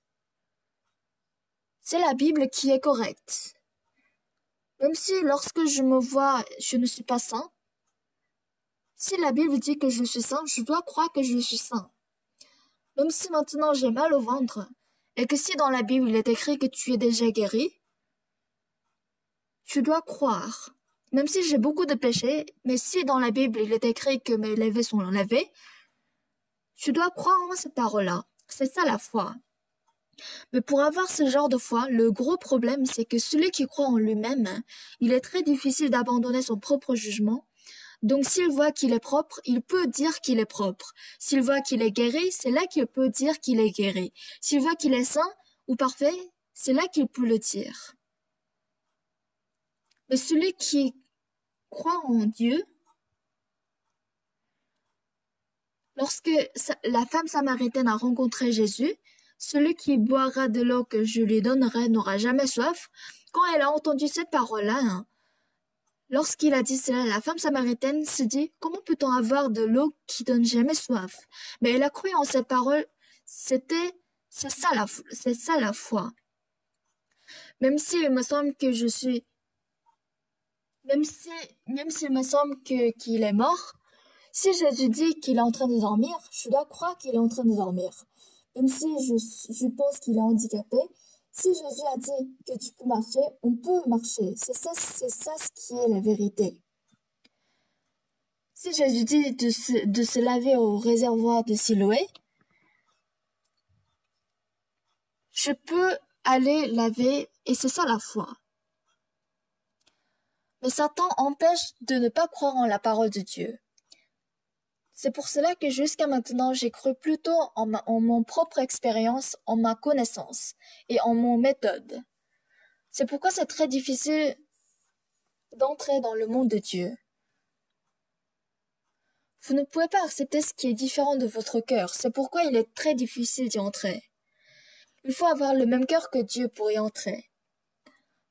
C'est la Bible qui est correcte. Même si lorsque je me vois, je ne suis pas saint, si la Bible dit que je suis saint, je dois croire que je suis saint. Même si maintenant j'ai mal au ventre, et que si dans la Bible il est écrit que tu es déjà guéri, je dois croire. Même si j'ai beaucoup de péchés, mais si dans la Bible il est écrit que mes lèvres sont lavées, je dois croire en cette parole-là. C'est ça la foi. Mais pour avoir ce genre de foi, le gros problème, c'est que celui qui croit en lui-même, il est très difficile d'abandonner son propre jugement. Donc s'il voit qu'il est propre, il peut dire qu'il est propre. S'il voit qu'il est guéri, c'est là qu'il peut dire qu'il est guéri. S'il voit qu'il est saint ou parfait, c'est là qu'il peut le dire. Mais celui qui croit en Dieu, lorsque la femme samaritaine a rencontré Jésus, celui qui boira de l'eau que je lui donnerai n'aura jamais soif. Quand elle a entendu cette parole-là, lorsqu'il a dit cela, la femme samaritaine se dit, comment peut-on avoir de l'eau qui donne jamais soif? Mais elle a cru en cette parole, c'est ça la foi. Même si il me semble que je suis, même s'il me semble qu'il est mort, si Jésus dit qu'il est en train de dormir, je dois croire qu'il est en train de dormir. Même si je pense qu'il est handicapé, si Jésus a dit que tu peux marcher, on peut marcher. C'est ça ce qui est la vérité. Si Jésus dit de se laver au réservoir de Siloé, je peux aller laver et c'est ça la foi. Mais Satan empêche de ne pas croire en la parole de Dieu. C'est pour cela que jusqu'à maintenant, j'ai cru plutôt en mon propre expérience, en ma connaissance et en mon méthode. C'est pourquoi c'est très difficile d'entrer dans le monde de Dieu. Vous ne pouvez pas accepter ce qui est différent de votre cœur. C'est pourquoi il est très difficile d'y entrer. Il faut avoir le même cœur que Dieu pour y entrer.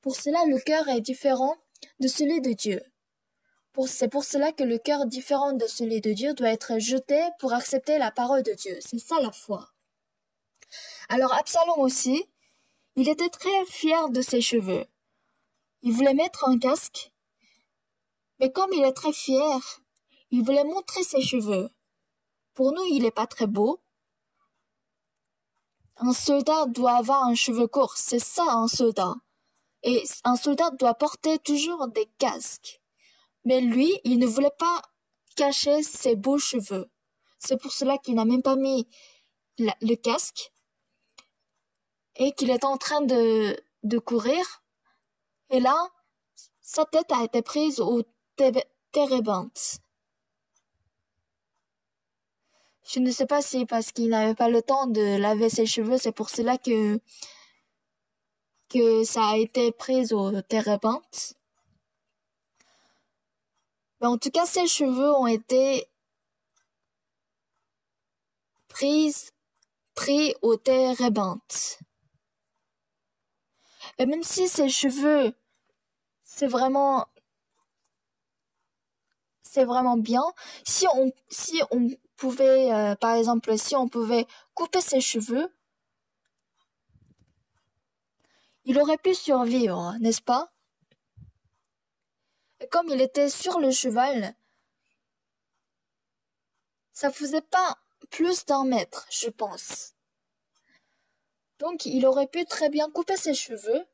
Pour cela, le cœur est différent de celui de Dieu. C'est pour cela que le cœur différent de celui de Dieu doit être jeté pour accepter la parole de Dieu. C'est ça la foi. Alors Absalom aussi, il était très fier de ses cheveux. Il voulait mettre un casque, mais comme il est très fier, il voulait montrer ses cheveux. Pour nous, il n'est pas très beau. Un soldat doit avoir un cheveu court, c'est ça un soldat. Et un soldat doit porter toujours des casques. Mais lui, il ne voulait pas cacher ses beaux cheveux. C'est pour cela qu'il n'a même pas mis le casque et qu'il est en train de courir. Et là, sa tête a été prise au térébinthe. Je ne sais pas si parce qu'il n'avait pas le temps de laver ses cheveux, c'est pour cela que ça a été pris au térébinthe. Mais en tout cas, ses cheveux ont été pris au térébinthe. Et même si ses cheveux, c'est vraiment bien, si on pouvait, par exemple, si on pouvait couper ses cheveux, il aurait pu survivre, n'est-ce pas? Et comme il était sur le cheval, ça faisait pas plus d'1 mètre, je pense. Donc il aurait pu très bien couper ses cheveux,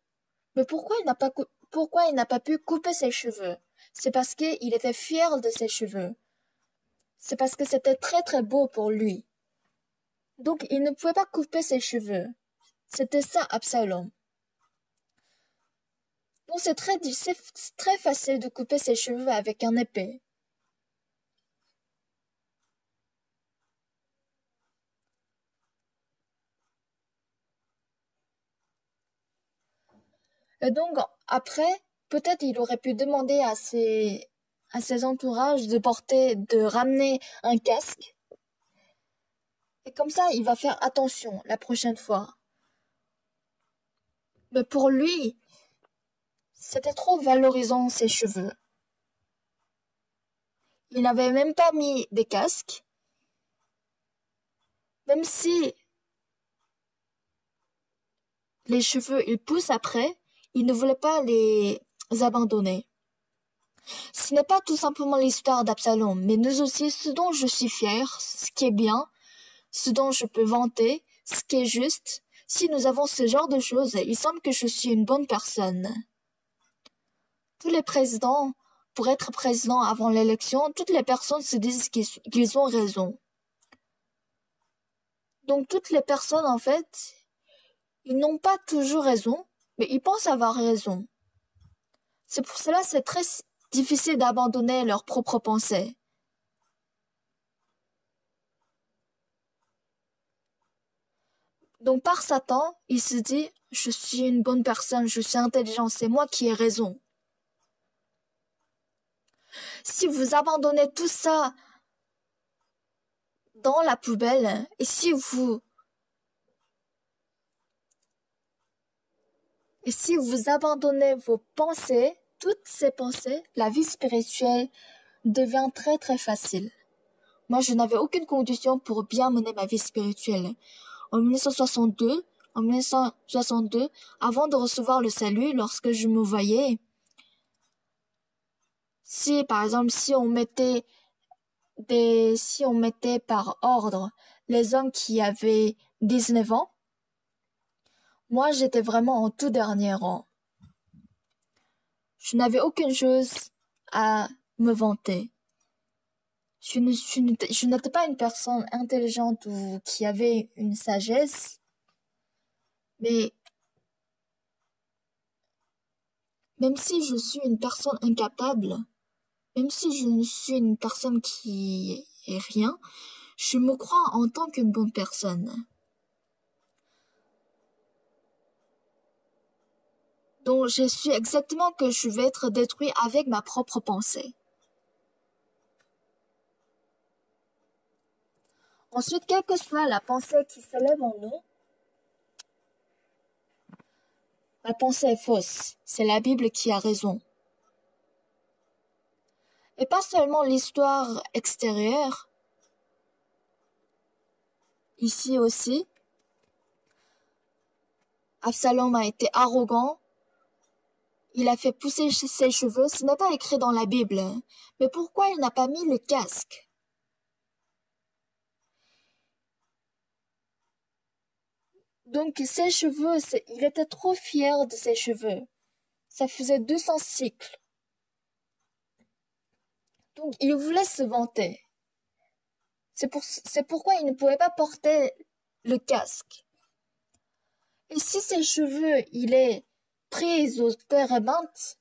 mais pourquoi il n'a pas pu couper ses cheveux? C'est parce qu'il était fier de ses cheveux. C'est parce que c'était très très beau pour lui. Donc il ne pouvait pas couper ses cheveux. C'était ça Absalom. Donc c'est très facile de couper ses cheveux avec un épée. Et donc après, peut-être il aurait pu demander à ses entourages de ramener un casque. Et comme ça, il va faire attention la prochaine fois. Mais pour lui, c'était trop valorisant ses cheveux. Il n'avait même pas mis des casques. Même si les cheveux, ils poussent après, il ne voulait pas les abandonner. Ce n'est pas tout simplement l'histoire d'Absalom, mais nous aussi, ce dont je suis fier, ce qui est bien, ce dont je peux vanter, ce qui est juste. Si nous avons ce genre de choses, il semble que je suis une bonne personne. Tous les présidents, pour être président avant l'élection, toutes les personnes se disent qu'ils ont raison. Donc toutes les personnes, en fait, ils n'ont pas toujours raison, mais ils pensent avoir raison. C'est pour cela que c'est très difficile d'abandonner leurs propres pensées. Donc par Satan, il se dit, je suis une bonne personne, je suis intelligent, c'est moi qui ai raison. Si vous abandonnez tout ça dans la poubelle, et si vous abandonnez vos pensées, toutes ces pensées, la vie spirituelle devient très très facile. Moi, je n'avais aucune condition pour bien mener ma vie spirituelle. En 1962, avant de recevoir le salut, lorsque je me voyais, si par exemple, si on mettait par ordre les hommes qui avaient 19 ans, moi j'étais vraiment en tout dernier rang. Je n'avais aucune chose à me vanter. Je n'étais pas une personne intelligente ou qui avait une sagesse, mais même si je suis une personne incapable, même si je ne suis une personne qui est rien, je me crois en tant qu'une bonne personne. Donc je suis exactement que je vais être détruit avec ma propre pensée. Ensuite, quelle que soit la pensée qui s'élève en nous, la pensée est fausse. C'est la Bible qui a raison. Et pas seulement l'histoire extérieure, ici aussi, Absalom a été arrogant, il a fait pousser ses cheveux, ce n'est pas écrit dans la Bible, mais pourquoi il n'a pas mis le casque? Donc ses cheveux, il était trop fier de ses cheveux. Ça faisait 200 cycles. Donc il voulait se vanter. C'est pourquoi il ne pouvait pas porter le casque. Et si ses cheveux, il est pris au térébinthe,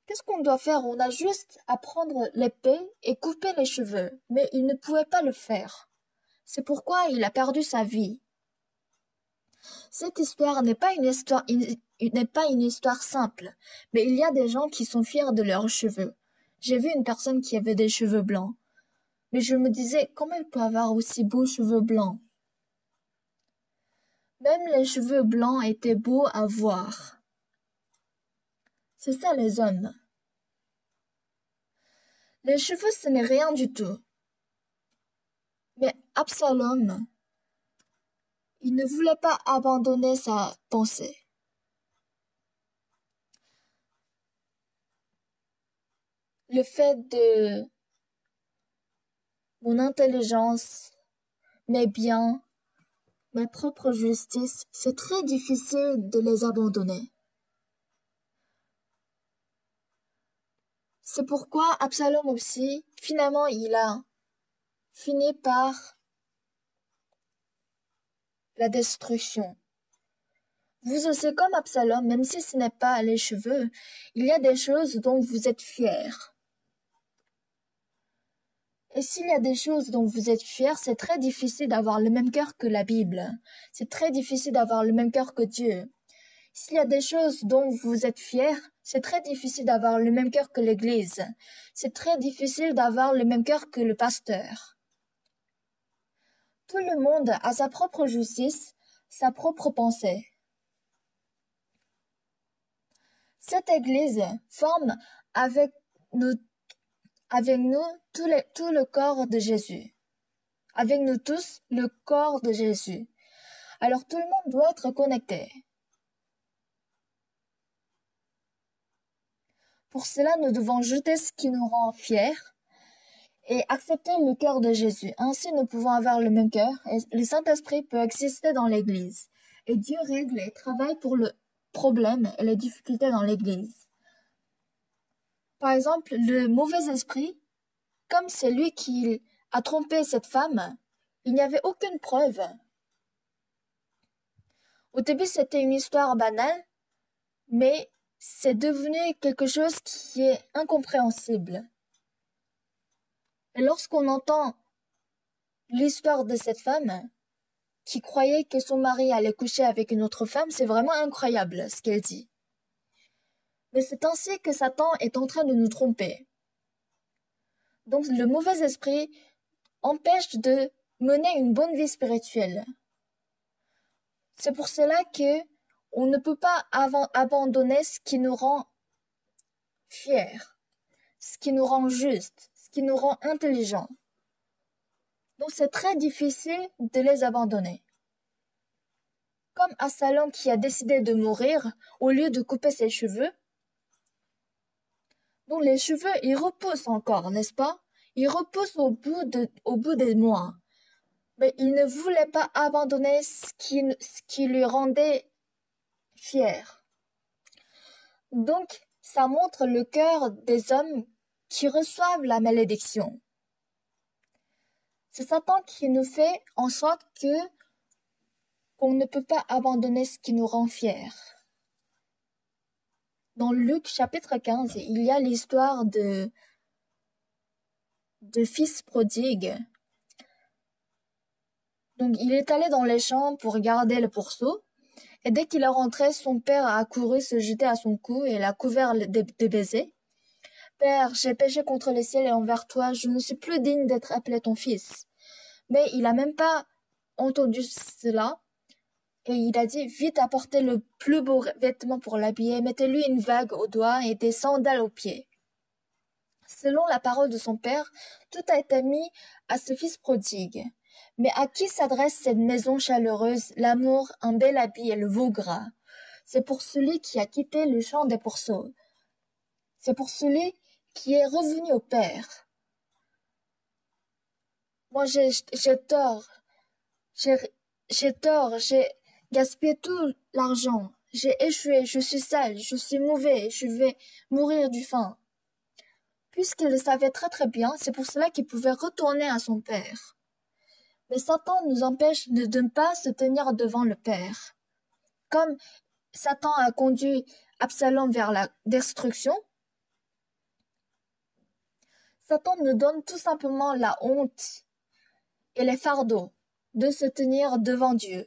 qu'est-ce qu'on doit faire? On a juste à prendre l'épée et couper les cheveux. Mais il ne pouvait pas le faire. C'est pourquoi il a perdu sa vie. Cette histoire n'est pas une histoire simple, mais il y a des gens qui sont fiers de leurs cheveux. J'ai vu une personne qui avait des cheveux blancs, mais je me disais comment elle peut avoir aussi beaux cheveux blancs. Même les cheveux blancs étaient beaux à voir. C'est ça les hommes. Les cheveux, ce n'est rien du tout. Mais Absalom, il ne voulait pas abandonner sa pensée. Le fait de mon intelligence, mes biens, ma propre justice, c'est très difficile de les abandonner. C'est pourquoi Absalom aussi, finalement, il a fini par la destruction. Vous aussi, comme Absalom, même si ce n'est pas les cheveux, il y a des choses dont vous êtes fiers. Et s'il y a des choses dont vous êtes fiers, c'est très difficile d'avoir le même cœur que la Bible. C'est très difficile d'avoir le même cœur que Dieu. S'il y a des choses dont vous êtes fiers, c'est très difficile d'avoir le même cœur que l'Église. C'est très difficile d'avoir le même cœur que le pasteur. Tout le monde a sa propre justice, sa propre pensée. Cette Église forme avec nous tout le corps de Jésus. Avec nous tous, le corps de Jésus. Alors tout le monde doit être connecté. Pour cela, nous devons jeter ce qui nous rend fiers et accepter le cœur de Jésus. Ainsi, nous pouvons avoir le même cœur et le Saint-Esprit peut exister dans l'Église. Et Dieu règle et travaille pour le problème et les difficultés dans l'Église. Par exemple, le mauvais esprit, comme c'est lui qui a trompé cette femme, il n'y avait aucune preuve. Au début, c'était une histoire banale, mais c'est devenu quelque chose qui est incompréhensible. Et lorsqu'on entend l'histoire de cette femme, qui croyait que son mari allait coucher avec une autre femme, c'est vraiment incroyable ce qu'elle dit. Mais c'est ainsi que Satan est en train de nous tromper. Donc le mauvais esprit empêche de mener une bonne vie spirituelle. C'est pour cela que on ne peut pas abandonner ce qui nous rend fiers, ce qui nous rend justes, ce qui nous rend intelligents. Donc c'est très difficile de les abandonner. Comme Absalom qui a décidé de mourir au lieu de couper ses cheveux. Donc les cheveux, ils repoussent encore, n'est-ce pas? Ils repoussent au bout des mois. Mais il ne voulait pas abandonner ce qui lui rendait fier. Donc, ça montre le cœur des hommes qui reçoivent la malédiction. C'est Satan qui nous fait en sorte qu'on ne peut pas abandonner ce qui nous rend fiers. Dans Luc chapitre 15, il y a l'histoire de fils prodigue. Donc il est allé dans les champs pour garder le pourceau, et dès qu'il est rentré, son père a couru se jeter à son cou et l'a couvert de baisers. Père, j'ai péché contre le ciel et envers toi, je ne suis plus digne d'être appelé ton fils. Mais il a même pas entendu cela, et il a dit, vite apportez le plus beau vêtement pour l'habiller, mettez-lui une vague au doigt et des sandales aux pieds. Selon la parole de son père, tout a été mis à ce fils prodigue. Mais à qui s'adresse cette maison chaleureuse, l'amour, un bel habit et le veau gras? C'est pour celui qui a quitté le champ des pourceaux. C'est pour celui qui est revenu au Père. Moi, j'ai tort. J'ai j'ai tort. J'ai gaspillé tout l'argent. J'ai échoué. Je suis sale. Je suis mauvais. Je vais mourir du faim. Puisqu'il le savait très très bien, c'est pour cela qu'il pouvait retourner à son père. Mais Satan nous empêche de ne pas se tenir devant le Père. Comme Satan a conduit Absalom vers la destruction, Satan nous donne tout simplement la honte et les fardeaux de se tenir devant Dieu.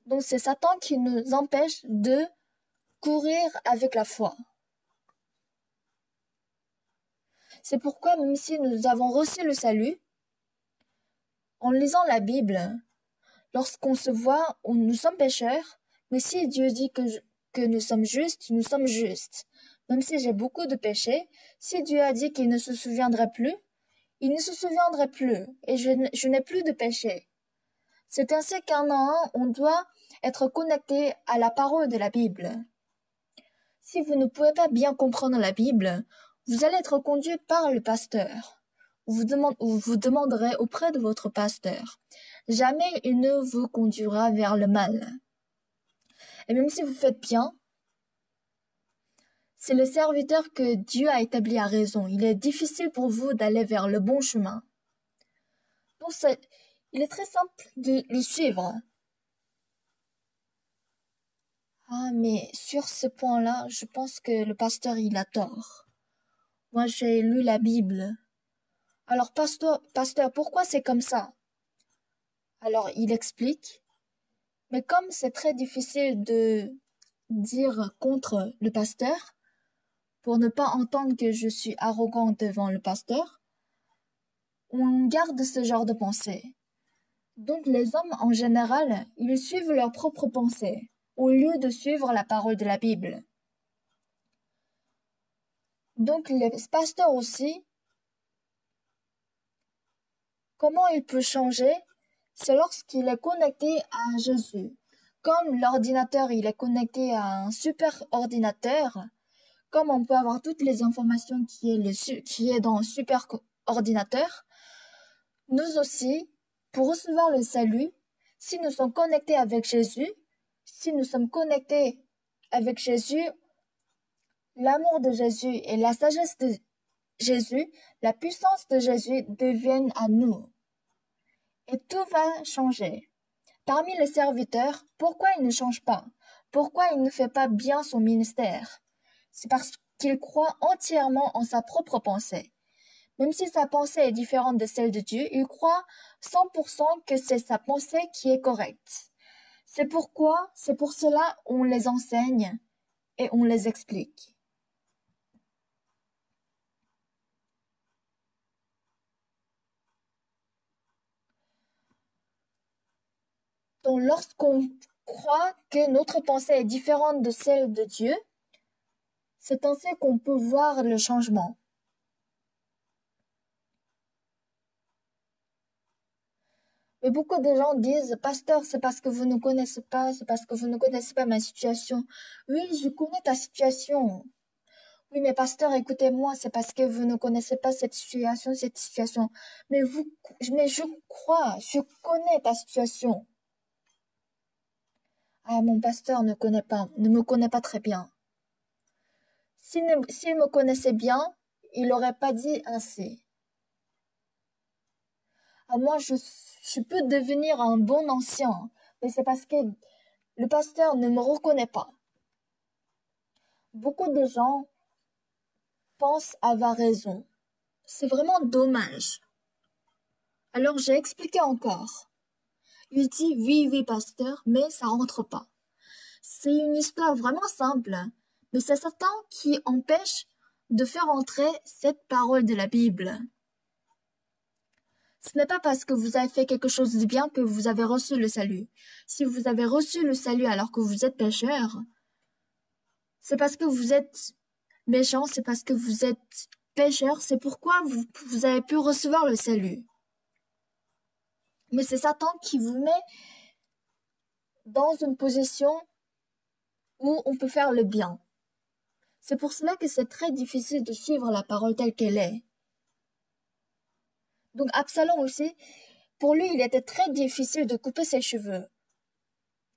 Donc c'est Satan qui nous empêche de courir avec la foi. C'est pourquoi même si nous avons reçu le salut, en lisant la Bible, lorsqu'on se voit où nous sommes pécheurs, mais si Dieu dit que nous sommes justes, nous sommes justes. Même si j'ai beaucoup de péchés, si Dieu a dit qu'il ne se souviendrait plus, il ne se souviendrait plus, et je n'ai plus de péché. C'est ainsi qu'un à un, on doit être connecté à la parole de la Bible. Si vous ne pouvez pas bien comprendre la Bible, vous allez être conduit par le pasteur. Vous demanderez auprès de votre pasteur. Jamais il ne vous conduira vers le mal. Et même si vous faites bien, c'est le serviteur que Dieu a établi à raison. Il est difficile pour vous d'aller vers le bon chemin. Donc il est très simple de le suivre. Ah, mais sur ce point-là, je pense que le pasteur, il a tort. Moi, j'ai lu la Bible. Alors, pasteur, pourquoi c'est comme ça? Alors, il explique. Mais comme c'est très difficile de dire contre le pasteur, pour ne pas entendre que je suis arrogant devant le pasteur, on garde ce genre de pensée. Donc les hommes en général, ils suivent leurs propres pensées, au lieu de suivre la parole de la Bible. Donc les pasteurs aussi, comment il peut changer? C'est lorsqu'il est connecté à Jésus. Comme l'ordinateur, il est connecté à un super ordinateur, comme on peut avoir toutes les informations qui est dans un super ordinateur, nous aussi, pour recevoir le salut, si nous sommes connectés avec Jésus, si nous sommes connectés avec Jésus, l'amour de Jésus et la sagesse de Jésus, la puissance de Jésus deviennent à nous. Et tout va changer. Parmi les serviteurs, pourquoi il ne change pas? Pourquoi il ne fait pas bien son ministère? C'est parce qu'il croit entièrement en sa propre pensée. Même si sa pensée est différente de celle de Dieu, il croit 100% que c'est sa pensée qui est correcte. C'est pour cela on les enseigne et on les explique. Donc lorsqu'on croit que notre pensée est différente de celle de Dieu, c'est ainsi qu'on peut voir le changement. Mais beaucoup de gens disent, pasteur, c'est parce que vous ne connaissez pas, c'est parce que vous ne connaissez pas ma situation. Oui, je connais ta situation. Oui, mais pasteur, écoutez-moi, c'est parce que vous ne connaissez pas cette situation, cette situation. Mais je crois, je connais ta situation. Ah, mon pasteur ne me connaît pas très bien. S'il me connaissait bien, il n'aurait pas dit ainsi. Ah, moi, je peux devenir un bon ancien, mais c'est parce que le pasteur ne me reconnaît pas. Beaucoup de gens pensent avoir raison. C'est vraiment dommage. Alors j'ai expliqué encore. Il dit oui, oui, pasteur, mais ça rentre pas. C'est une histoire vraiment simple, mais c'est Satan qui empêche de faire entrer cette parole de la Bible. Ce n'est pas parce que vous avez fait quelque chose de bien que vous avez reçu le salut. Si vous avez reçu le salut alors que vous êtes pécheur, c'est parce que vous êtes méchant, c'est parce que vous êtes pécheur, c'est pourquoi vous avez pu recevoir le salut. Mais c'est Satan qui vous met dans une position où on peut faire le bien. C'est pour cela que c'est très difficile de suivre la parole telle qu'elle est. Donc Absalom aussi, pour lui, il était très difficile de couper ses cheveux.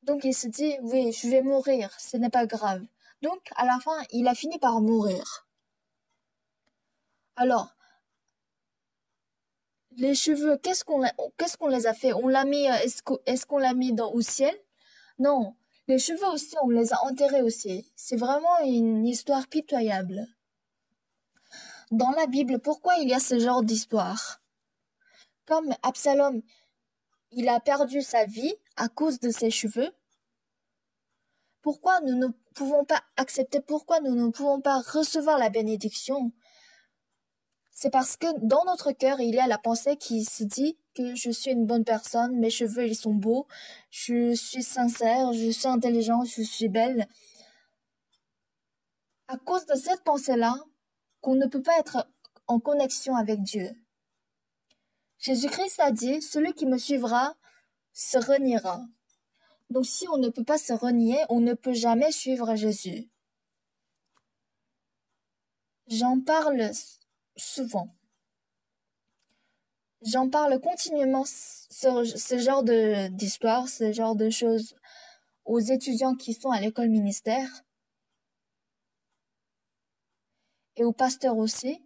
Donc il se dit, oui, je vais mourir, ce n'est pas grave. Donc à la fin, il a fini par mourir. Alors, les cheveux, qu'est-ce qu'on les a fait? On l'a mis, est-ce qu'on l'a mis au ciel? Non. Les cheveux aussi, on les a enterrés aussi. C'est vraiment une histoire pitoyable. Dans la Bible, pourquoi il y a ce genre d'histoire? Comme Absalom, il a perdu sa vie à cause de ses cheveux. Pourquoi nous ne pouvons pas accepter, pourquoi nous ne pouvons pas recevoir la bénédiction? C'est parce que dans notre cœur, il y a la pensée qui se dit que je suis une bonne personne, mes cheveux, ils sont beaux, je suis sincère, je suis intelligente, je suis belle. À cause de cette pensée-là, qu'on ne peut pas être en connexion avec Dieu. Jésus-Christ a dit, celui qui me suivra se reniera. Donc si on ne peut pas se renier, on ne peut jamais suivre Jésus. J'en parle souvent. J'en parle continuellement ce genre d'histoire, ce genre de choses aux étudiants qui sont à l'école ministère et aux pasteurs aussi,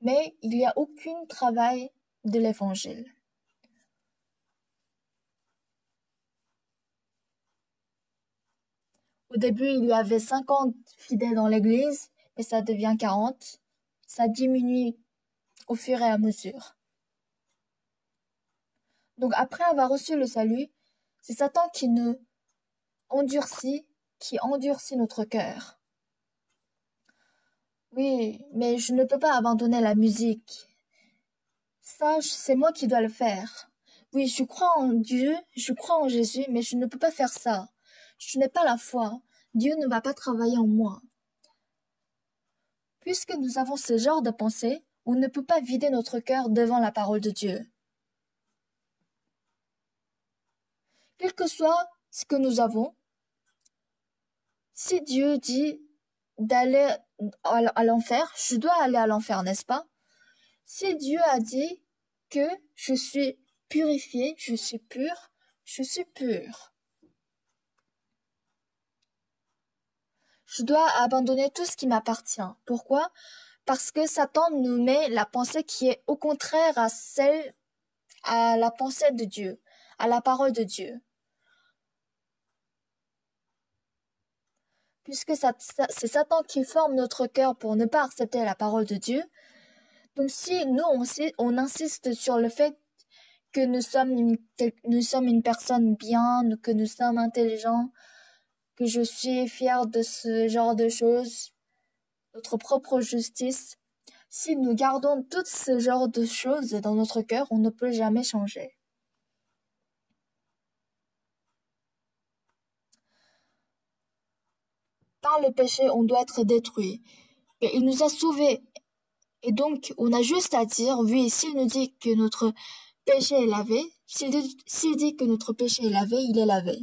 mais il n'y a aucun travail de l'évangile. Au début, il y avait 50 fidèles dans l'église, mais ça devient 40. Ça diminue au fur et à mesure. Donc après avoir reçu le salut, c'est Satan qui nous endurcit, qui endurcit notre cœur. Oui, mais je ne peux pas abandonner la musique. Ça, c'est moi qui dois le faire. Oui, je crois en Dieu, je crois en Jésus, mais je ne peux pas faire ça. Je n'ai pas la foi. Dieu ne va pas travailler en moi. Puisque nous avons ce genre de pensée, on ne peut pas vider notre cœur devant la parole de Dieu. Quel que soit ce que nous avons, si Dieu dit d'aller à l'enfer, je dois aller à l'enfer, n'est-ce pas? Si Dieu a dit que je suis purifié, je suis pur, je suis pur. Je dois abandonner tout ce qui m'appartient. Pourquoi? Parce que Satan nous met la pensée qui est au contraire à la pensée de Dieu, à la parole de Dieu. Puisque c'est Satan qui forme notre cœur pour ne pas accepter la parole de Dieu. Donc si nous, on insiste sur le fait que nous sommes une personne bien, que nous sommes intelligents, que je suis fier de ce genre de choses, notre propre justice, si nous gardons tout ce genre de choses dans notre cœur, on ne peut jamais changer. Par le péché, on doit être détruit. Mais il nous a sauvés. Et donc, on a juste à dire, oui, s'il nous dit que notre péché est lavé, s'il dit que notre péché est lavé, il est lavé.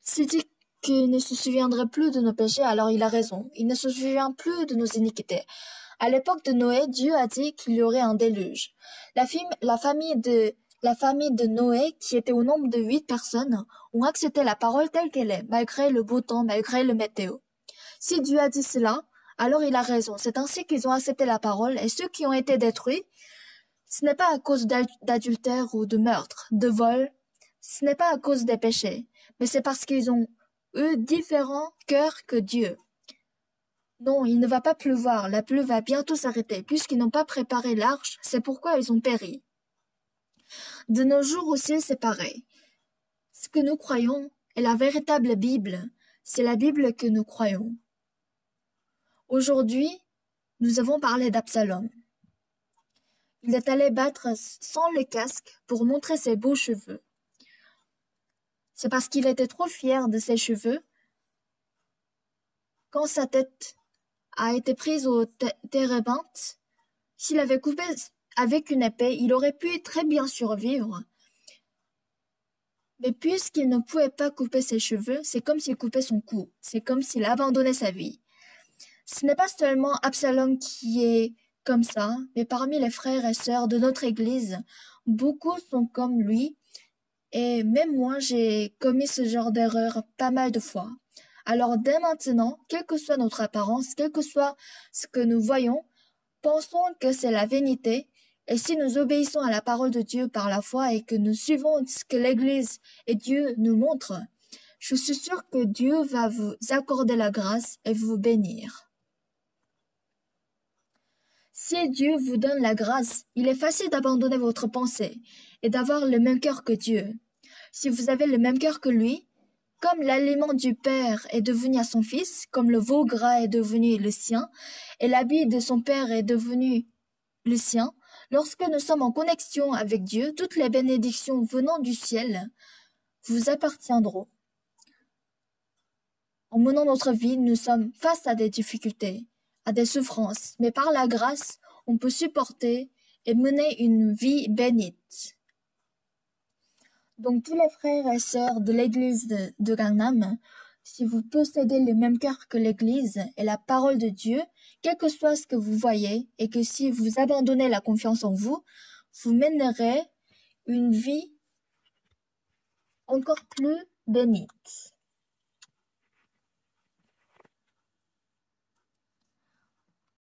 S'il dit qu'il ne se souviendrait plus de nos péchés, alors il a raison. Il ne se souvient plus de nos iniquités. À l'époque de Noé, Dieu a dit qu'il y aurait un déluge. La famille de Noé, qui était au nombre de 8 personnes, ont accepté la parole telle qu'elle est, malgré le beau temps, malgré le météo. Si Dieu a dit cela, alors il a raison. C'est ainsi qu'ils ont accepté la parole, et ceux qui ont été détruits, ce n'est pas à cause d'adultère ou de meurtre, de vol, ce n'est pas à cause des péchés, mais c'est parce qu'ils ont eu différents cœurs que Dieu. Non, il ne va pas pleuvoir, la pluie va bientôt s'arrêter, puisqu'ils n'ont pas préparé l'arche, c'est pourquoi ils ont péri. De nos jours aussi, c'est pareil. Ce que nous croyons est la véritable Bible, c'est la Bible que nous croyons. Aujourd'hui, nous avons parlé d'Absalom. Il est allé battre sans le casque pour montrer ses beaux cheveux. C'est parce qu'il était trop fier de ses cheveux. quand sa tête a été prise au térébinthe, s'il avait coupé avec une épée, il aurait pu très bien survivre. Mais puisqu'il ne pouvait pas couper ses cheveux, c'est comme s'il coupait son cou. C'est comme s'il abandonnait sa vie. Ce n'est pas seulement Absalom qui est comme ça, mais parmi les frères et sœurs de notre Église, beaucoup sont comme lui. Et même moi, j'ai commis ce genre d'erreur pas mal de fois. Alors dès maintenant, quelle que soit notre apparence, quel que soit ce que nous voyons, pensons que c'est la vérité, et si nous obéissons à la parole de Dieu par la foi et que nous suivons ce que l'Église et Dieu nous montrent, je suis sûre que Dieu va vous accorder la grâce et vous bénir. Si Dieu vous donne la grâce, il est facile d'abandonner votre pensée et d'avoir le même cœur que Dieu. Si vous avez le même cœur que lui, comme l'aliment du Père est devenu à son Fils, comme le veau gras est devenu le sien, et l'habit de son Père est devenu le sien, lorsque nous sommes en connexion avec Dieu, toutes les bénédictions venant du ciel vous appartiendront. En menant notre vie, nous sommes face à des difficultés, à des souffrances, mais par la grâce, on peut supporter et mener une vie bénite. Donc tous les frères et sœurs de l'église de Gangnam, si vous possédez le même cœur que l'église et la parole de Dieu, quel que soit ce que vous voyez, et que si vous abandonnez la confiance en vous, vous mènerez une vie encore plus bénite.